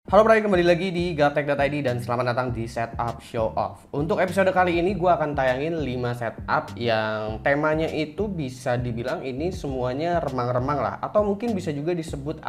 Halo Bray, kembali lagi di Gaptek.id dan selamat datang di Setup Show Off. Untuk episode kali ini gue akan tayangin 5 setup yang temanya itu bisa dibilang ini semuanya remang-remang lah. Atau mungkin bisa juga disebut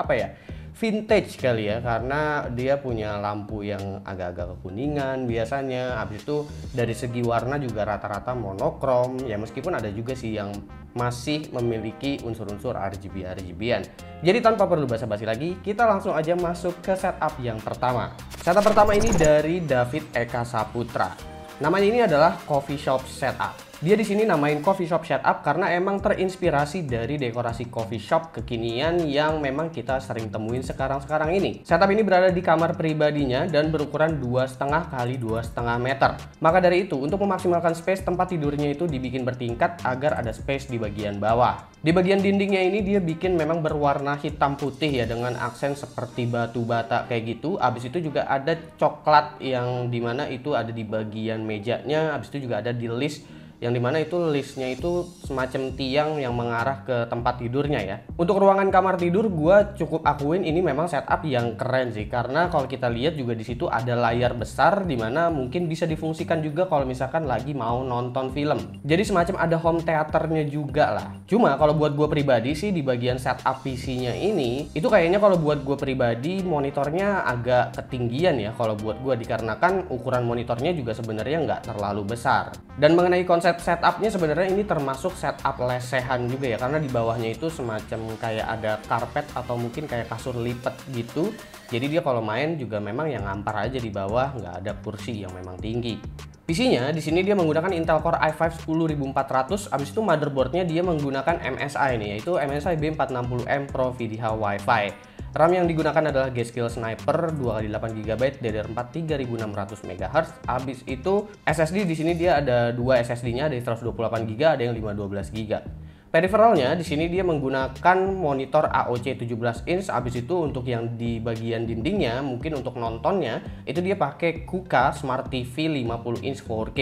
vintage kali ya, karena dia punya lampu yang agak-agak kekuningan biasanya. Habis itu dari segi warna juga rata-rata monokrom ya, meskipun ada juga sih yang masih memiliki unsur-unsur RGB-RGB-an. Jadi tanpa perlu basa-basi lagi, kita langsung aja masuk ke setup yang pertama. Setup pertama ini dari David Eka Saputra. Namanya ini adalah coffee shop setup. Dia di sini namain coffee shop setup karena emang terinspirasi dari dekorasi coffee shop kekinian yang memang kita sering temuin sekarang-sekarang ini. Setup ini berada di kamar pribadinya dan berukuran 2,5 kali 2,5 meter. Maka dari itu, untuk memaksimalkan space, tempat tidurnya itu dibikin bertingkat agar ada space di bagian bawah. Di bagian dindingnya ini dia bikin memang berwarna hitam putih ya, dengan aksen seperti batu bata kayak gitu. Abis itu juga ada coklat yang dimana itu ada di bagian mejanya. Abis itu juga ada di list yang dimana itu listnya itu semacam tiang yang mengarah ke tempat tidurnya ya. Untuk ruangan kamar tidur gue cukup akuin ini memang setup yang keren sih, karena kalau kita lihat juga di situ ada layar besar dimana mungkin bisa difungsikan juga kalau misalkan lagi mau nonton film. Jadi semacam ada home theaternya juga lah. Cuma kalau buat gue pribadi sih di bagian setup PC-nya ini itu kayaknya kalau buat gue pribadi monitornya agak ketinggian ya kalau buat gue, dikarenakan ukuran monitornya juga sebenarnya nggak terlalu besar. Dan mengenai konsep setupnya sebenarnya ini termasuk setup lesehan juga ya, karena di bawahnya itu semacam kayak ada karpet atau mungkin kayak kasur lipat gitu. Jadi dia kalau main juga memang yang ngampar aja di bawah, nggak ada kursi yang memang tinggi. PC-nya di sini dia menggunakan Intel Core i5 10400. Abis itu motherboardnya dia menggunakan MSI nih, yaitu MSI B460M Pro VDH Wi-Fi. RAM yang digunakan adalah G-Skill Sniper 2x8GB DDR4 3600 MHz. Habis itu SSD di sini dia ada dua SSD-nya, ada 128GB, ada yang 512GB. Peripheralnya di sini dia menggunakan monitor AOC 17 inch. Habis itu untuk yang di bagian dindingnya, mungkin untuk nontonnya itu dia pakai Kuka Smart TV 50 inch 4K.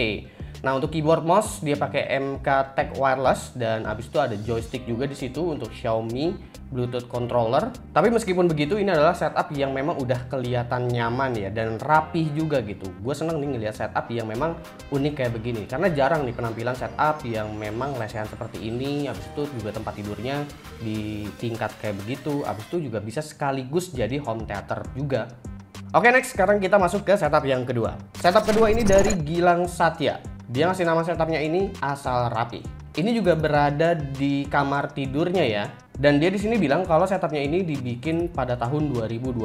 Nah, untuk keyboard mouse dia pakai MK Tech Wireless, dan habis itu ada joystick juga di situ untuk Xiaomi Bluetooth controller. Tapi meskipun begitu, ini adalah setup yang memang udah kelihatan nyaman ya, dan rapih juga gitu. Gue seneng nih ngeliat setup yang memang unik kayak begini, karena jarang nih penampilan setup yang memang lesehan seperti ini. Habis itu juga tempat tidurnya di tingkat kayak begitu. Habis itu juga bisa sekaligus jadi home theater juga. Oke, next, sekarang kita masuk ke setup yang kedua. Setup kedua ini dari Gilang Satya. Dia ngasih nama setupnya ini Asal Rapi. Ini juga berada di kamar tidurnya ya. Dan dia di sini bilang kalau setupnya ini dibikin pada tahun 2020.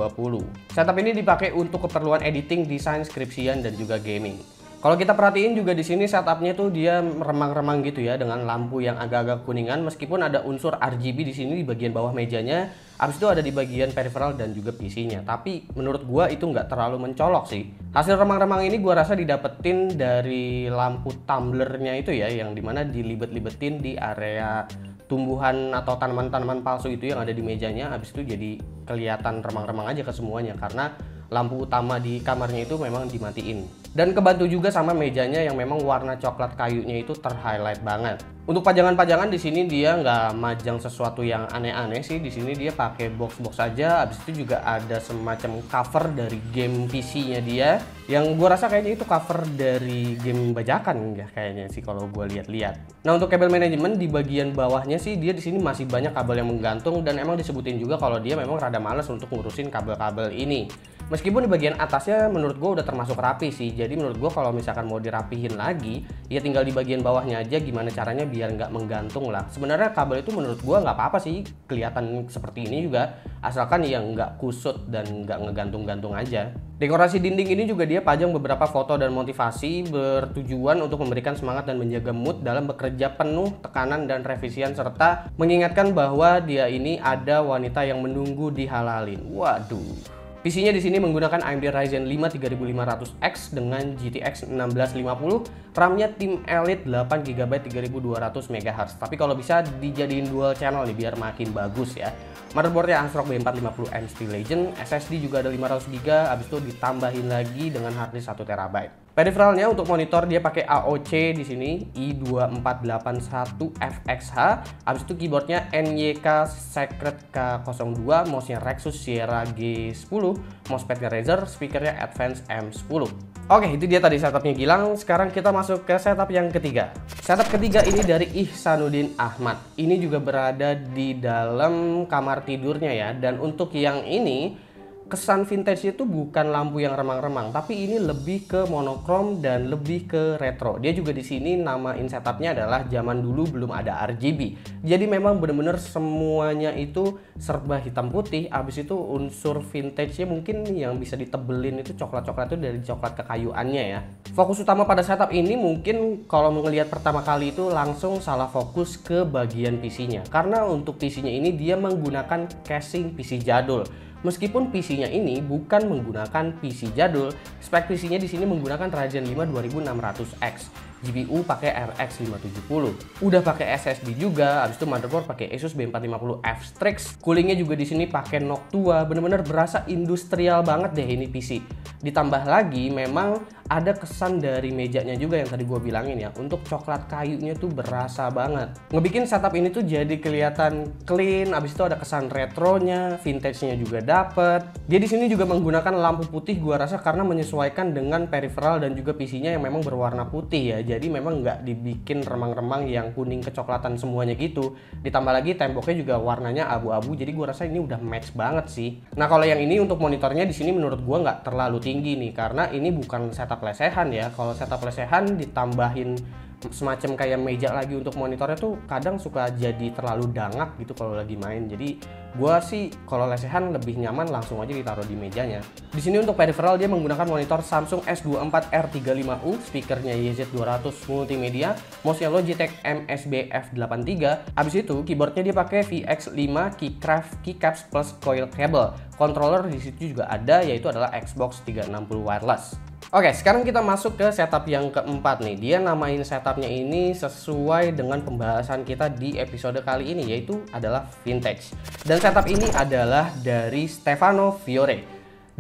Setup ini dipakai untuk keperluan editing, desain, skripsian, dan juga gaming. Kalau kita perhatiin juga di sini setupnya tuh dia remang-remang gitu ya, dengan lampu yang agak-agak kuningan, meskipun ada unsur RGB di sini di bagian bawah mejanya. Habis itu ada di bagian peripheral dan juga PC-nya. Tapi menurut gua itu nggak terlalu mencolok sih. Hasil remang-remang ini gua rasa didapetin dari lampu tumblernya itu ya, yang dimana dilibet-libetin di area tumbuhan atau tanaman-tanaman palsu itu yang ada di mejanya. Habis itu jadi kelihatan remang-remang aja ke semuanya, karena lampu utama di kamarnya itu memang dimatiin. Dan kebantu juga sama mejanya yang memang warna coklat kayunya itu terhighlight banget. Untuk pajangan-pajangan di sini dia nggak majang sesuatu yang aneh-aneh sih. Di sini dia pakai box-box aja. Habis itu juga ada semacam cover dari game PC-nya dia, yang gue rasa kayaknya itu cover dari game bajakan ya kayaknya sih kalau gue lihat-lihat. Nah, untuk kabel manajemen di bagian bawahnya sih dia di sini masih banyak kabel yang menggantung, dan emang disebutin juga kalau dia memang rada males untuk ngurusin kabel-kabel ini. Meskipun di bagian atasnya menurut gue udah termasuk rapi sih. Jadi menurut gue kalau misalkan mau dirapihin lagi, ya tinggal di bagian bawahnya aja gimana caranya biar nggak menggantung lah. Sebenarnya kabel itu menurut gue nggak apa-apa sih kelihatan seperti ini juga, asalkan ya nggak kusut dan nggak ngegantung-gantung aja. Dekorasi dinding ini juga dia pajang beberapa foto dan motivasi bertujuan untuk memberikan semangat dan menjaga mood dalam bekerja penuh tekanan dan revisian, serta mengingatkan bahwa dia ini ada wanita yang menunggu dihalalin. Waduh. PC-nya di sini menggunakan AMD Ryzen 5 3500X dengan GTX 1650, RAM-nya Team Elite 8GB 3200 MHz. Tapi kalau bisa dijadiin dual channel nih biar makin bagus ya. Motherboardnya ASRock B450M Steel Legend, SSD juga ada 500GB, habis itu ditambahin lagi dengan harddisk 1TB. Peripheralnya untuk monitor dia pakai AOC di sini i2481FXH. Habis itu keyboardnya NYK Secret K02, mouse-nya Rexus Sierra G10, mousepadnya Razer, speakernya Advance M10. Oke, itu dia tadi setupnya Gilang. Sekarang kita masuk ke setup yang ketiga. Setup ketiga ini dari Ihsanuddin Ahmad. Ini juga berada di dalam kamar tidurnya ya. Dan untuk yang ini kesan vintage itu bukan lampu yang remang-remang, tapi ini lebih ke monokrom dan lebih ke retro. Dia juga di sini namain setupnya adalah zaman dulu belum ada RGB. Jadi memang bener-bener semuanya itu serba hitam putih. Abis itu unsur vintage-nya mungkin yang bisa ditebelin itu coklat-coklat itu dari coklat kekayuannya ya. Fokus utama pada setup ini mungkin kalau melihat pertama kali itu langsung salah fokus ke bagian PC-nya. Karena untuk PC-nya ini dia menggunakan casing PC jadul. Meskipun PC-nya ini bukan menggunakan PC jadul, spek PC-nya di sini menggunakan Ryzen 5 2600X. GPU pakai RX 570. Udah pakai SSD juga, habis itu motherboard pakai Asus B450F Strix. Coolingnya juga di sini pakai Noctua, bener-bener berasa industrial banget deh ini PC. Ditambah lagi memang ada kesan dari mejanya juga yang tadi gue bilangin ya, untuk coklat kayunya tuh berasa banget. Ngebikin setup ini tuh jadi kelihatan clean, abis itu ada kesan retronya, vintage-nya juga dapet. Dia di sini juga menggunakan lampu putih gue rasa karena menyesuaikan dengan peripheral dan juga PC-nya yang memang berwarna putih ya. Jadi memang nggak dibikin remang-remang yang kuning kecoklatan semuanya gitu. Ditambah lagi temboknya juga warnanya abu-abu, jadi gue rasa ini udah match banget sih. Nah kalau yang ini untuk monitornya di sini menurut gue nggak terlalu tinggi nih, karena ini bukan setup lesehan ya. Kalau setup lesehan ditambahin semacam kayak meja lagi untuk monitornya tuh kadang suka jadi terlalu dangak gitu kalau lagi main. Jadi gua sih kalau lesehan lebih nyaman langsung aja ditaruh di mejanya. Di sini untuk peripheral dia menggunakan monitor Samsung S24R35U, speakernya YZ200 multimedia, mouse-nya Logitech MSB F83. Habis itu keyboardnya dia pakai VX5 keycaps plus coil cable. Controller di situ juga ada, yaitu adalah Xbox 360 wireless. Oke, sekarang kita masuk ke setup yang keempat nih. Dia namain setupnya ini sesuai dengan pembahasan kita di episode kali ini, yaitu adalah vintage. Dan setup ini adalah dari Stefano Fiore.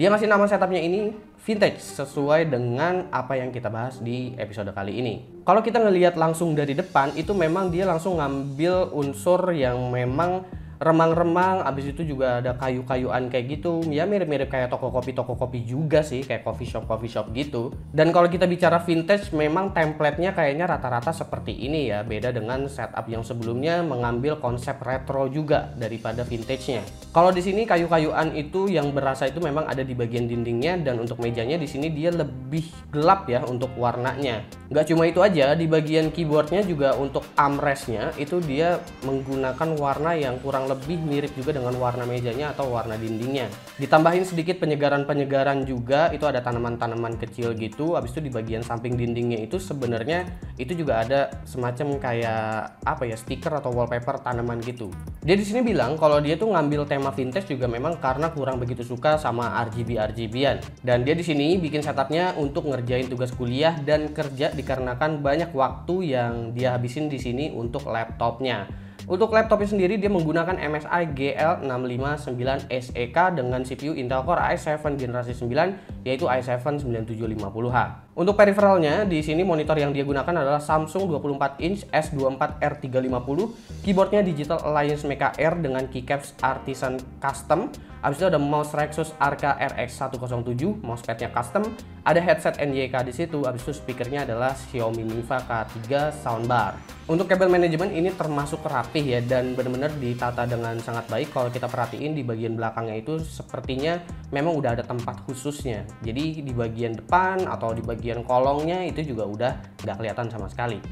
Dia ngasih nama setupnya ini vintage sesuai dengan apa yang kita bahas di episode kali ini. Kalau kita ngelihat langsung dari depan, itu memang dia langsung ngambil unsur yang memang remang-remang, abis itu juga ada kayu-kayuan kayak gitu. Ya mirip-mirip kayak toko kopi juga sih, kayak coffee shop gitu. Dan kalau kita bicara vintage, memang template-nya kayaknya rata-rata seperti ini ya. Beda dengan setup yang sebelumnya mengambil konsep retro juga daripada vintage-nya. Kalau di sini kayu-kayuan itu yang berasa itu memang ada di bagian dindingnya, dan untuk mejanya di sini dia lebih gelap ya untuk warnanya. Nggak cuma itu aja, di bagian keyboardnya juga untuk armrest-nya itu dia menggunakan warna yang kurang lebih mirip juga dengan warna mejanya atau warna dindingnya. Ditambahin sedikit penyegaran-penyegaran juga, itu ada tanaman-tanaman kecil gitu. Habis itu di bagian samping dindingnya itu sebenarnya itu juga ada semacam kayak apa ya, stiker atau wallpaper tanaman gitu. Dia di sini bilang kalau dia tuh ngambil tema vintage juga memang karena kurang begitu suka sama RGB-RGB-an. Dan dia di sini bikin setupnya untuk ngerjain tugas kuliah dan kerja dikarenakan banyak waktu yang dia habisin di sini untuk laptopnya. Untuk laptopnya sendiri dia menggunakan MSI GL659 SEK dengan CPU Intel Core i7 generasi 9 yaitu i7 9750H. Untuk peripheralnya di sini monitor yang dia gunakan adalah Samsung 24 inch S24R350, keyboardnya Digital Alliance Mecha Air dengan keycaps Artisan Custom. Habis itu ada mouse Rexus Arca RX107, mousepadnya custom, ada headset NYK di situ. Habis itu speakernya adalah Xiaomi Mifa K3 soundbar. Untuk kabel manajemen ini termasuk rapih ya, dan benar-benar ditata dengan sangat baik. Kalau kita perhatiin di bagian belakangnya itu sepertinya memang udah ada tempat khususnya. Jadi di bagian depan atau di bagian kolongnya itu juga udah nggak kelihatan sama sekali.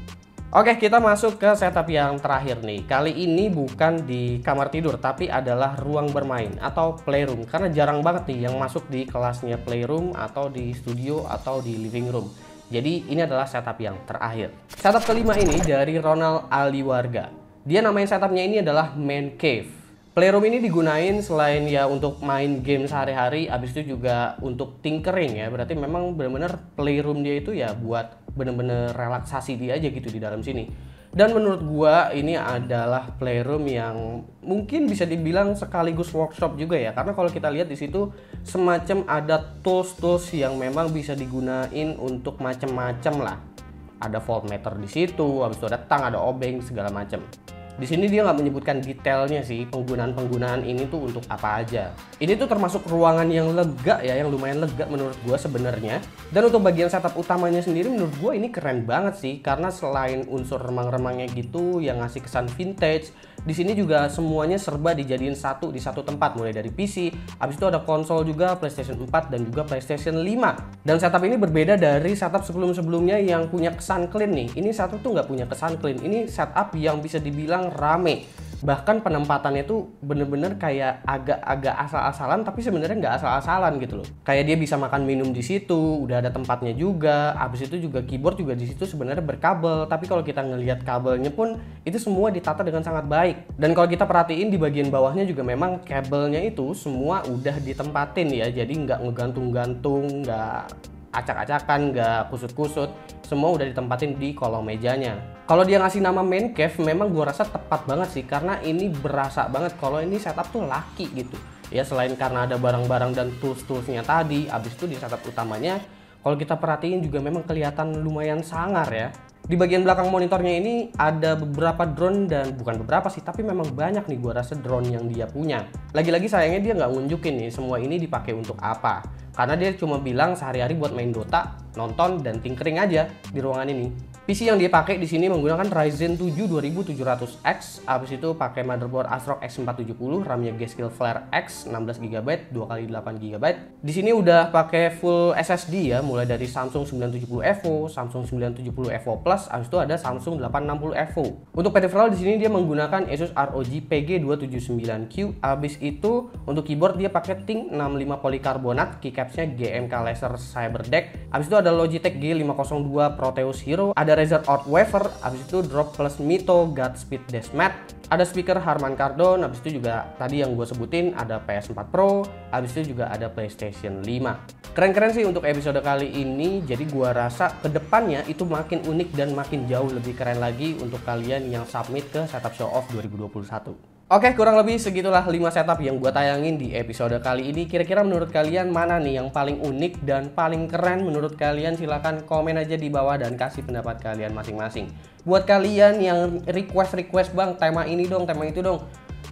Oke, kita masuk ke setup yang terakhir nih. Kali ini bukan di kamar tidur, tapi adalah ruang bermain atau playroom. Karena jarang banget nih yang masuk di kelasnya playroom atau di studio atau di living room. Jadi ini adalah setup yang terakhir. Setup kelima ini dari Ronald Aliwarga. Dia namain setupnya ini adalah Man Cave. Playroom ini digunain selain ya untuk main game sehari-hari, abis itu juga untuk tinkering ya. Berarti memang bener-bener playroom dia itu ya buat bener-bener relaksasi dia aja gitu di dalam sini. Dan menurut gua ini adalah playroom yang mungkin bisa dibilang sekaligus workshop juga ya, karena kalau kita lihat di situ semacam ada tools-tools yang memang bisa digunain untuk macam-macam lah. Ada voltmeter di situ, habis itu ada tang, ada obeng, segala macam. Di sini dia nggak menyebutkan detailnya sih penggunaan ini tuh untuk apa aja. Ini tuh termasuk ruangan yang lega ya, yang lumayan lega menurut gua sebenarnya. Dan untuk bagian setup utamanya sendiri menurut gua ini keren banget sih, karena selain unsur remang-remangnya gitu yang ngasih kesan vintage, di sini juga semuanya serba dijadiin satu di satu tempat, mulai dari PC, habis itu ada konsol juga PlayStation 4 dan juga PlayStation 5. Dan setup ini berbeda dari setup sebelum-sebelumnya yang punya kesan clean nih. Ini setup tuh nggak punya kesan clean. Ini setup yang bisa dibilang rame. Bahkan penempatannya tuh bener-bener kayak agak-agak asal-asalan, tapi sebenarnya nggak asal-asalan gitu loh. Kayak dia bisa makan minum di situ, udah ada tempatnya juga. Habis itu juga keyboard juga di situ sebenarnya berkabel, tapi kalau kita ngelihat kabelnya pun itu semua ditata dengan sangat baik. Dan kalau kita perhatiin di bagian bawahnya juga memang kabelnya itu semua udah ditempatin ya, jadi nggak ngegantung-gantung, nggak acak-acakan, nggak kusut-kusut, semua udah ditempatin di kolong mejanya. Kalau dia ngasih nama main cave memang gua rasa tepat banget sih, karena ini berasa banget kalau ini setup tuh laki gitu ya. Selain karena ada barang-barang dan tools-toolsnya tadi, abis itu di setup utamanya kalau kita perhatiin juga memang kelihatan lumayan sangar ya. Di bagian belakang monitornya ini ada beberapa drone, dan bukan beberapa sih, tapi memang banyak nih gua rasa drone yang dia punya. Lagi-lagi sayangnya dia nggak nunjukin nih semua ini dipakai untuk apa, karena dia cuma bilang sehari-hari buat main Dota, nonton, dan tinkering aja di ruangan ini. PC yang dia pakai di sini menggunakan Ryzen 7 2700X, habis itu pakai motherboard ASRock X470, RAM-nya G-Skill Flare X 16GB 2x8GB. Di sini udah pakai full SSD ya, mulai dari Samsung 970 EVO, Samsung 970 EVO Plus, habis itu ada Samsung 860 EVO. Untuk peripheral di sini dia menggunakan Asus ROG PG279Q, habis itu untuk keyboard dia pakai ThinkPad 65 polikarbonat, keycapsnya GMK Laser CyberDeck, habis itu ada Logitech G502 Proteus Hero, ada Razer Art Wafer, habis itu Drop Plus Mito Godspeed Desmat, ada speaker Harman Kardon, habis itu juga tadi yang gue sebutin ada PS4 Pro, habis itu juga ada PlayStation 5. Keren-keren sih untuk episode kali ini, jadi gue rasa kedepannya itu makin unik dan makin jauh lebih keren lagi untuk kalian yang submit ke Setup Show Off 2021. Oke, kurang lebih segitulah 5 setup yang gue tayangin di episode kali ini. Kira-kira menurut kalian mana nih yang paling unik dan paling keren menurut kalian? Silahkan komen aja di bawah dan kasih pendapat kalian masing-masing. Buat kalian yang request bang, tema ini dong, tema itu dong,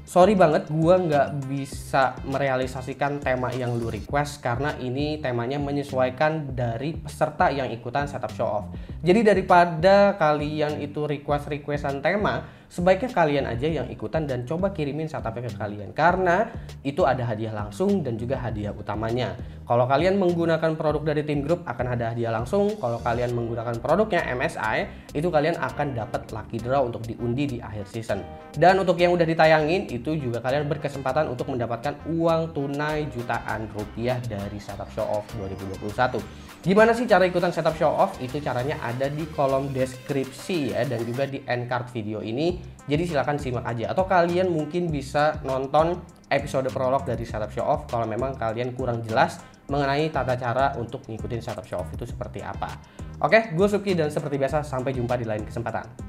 sorry banget gue nggak bisa merealisasikan tema yang lu request, karena ini temanya menyesuaikan dari peserta yang ikutan Setup Show Off. Jadi daripada kalian itu requestan tema, sebaiknya kalian aja yang ikutan dan coba kirimin setupnya ke kalian, karena itu ada hadiah langsung dan juga hadiah utamanya. Kalau kalian menggunakan produk dari Team Group akan ada hadiah langsung. Kalau kalian menggunakan produknya MSI, itu kalian akan dapat lucky draw untuk diundi di akhir season. Dan untuk yang udah ditayangin, itu juga kalian berkesempatan untuk mendapatkan uang tunai jutaan rupiah dari Setup Show Off 2021. Gimana sih cara ikutan Setup Show Off? Itu caranya ada di kolom deskripsi ya, dan juga di end card video ini. Jadi silahkan simak aja, atau kalian mungkin bisa nonton episode prolog dari Setup Show Off kalau memang kalian kurang jelas mengenai tata cara untuk ngikutin Setup Show Off itu seperti apa. Oke, gue Suki dan seperti biasa sampai jumpa di lain kesempatan.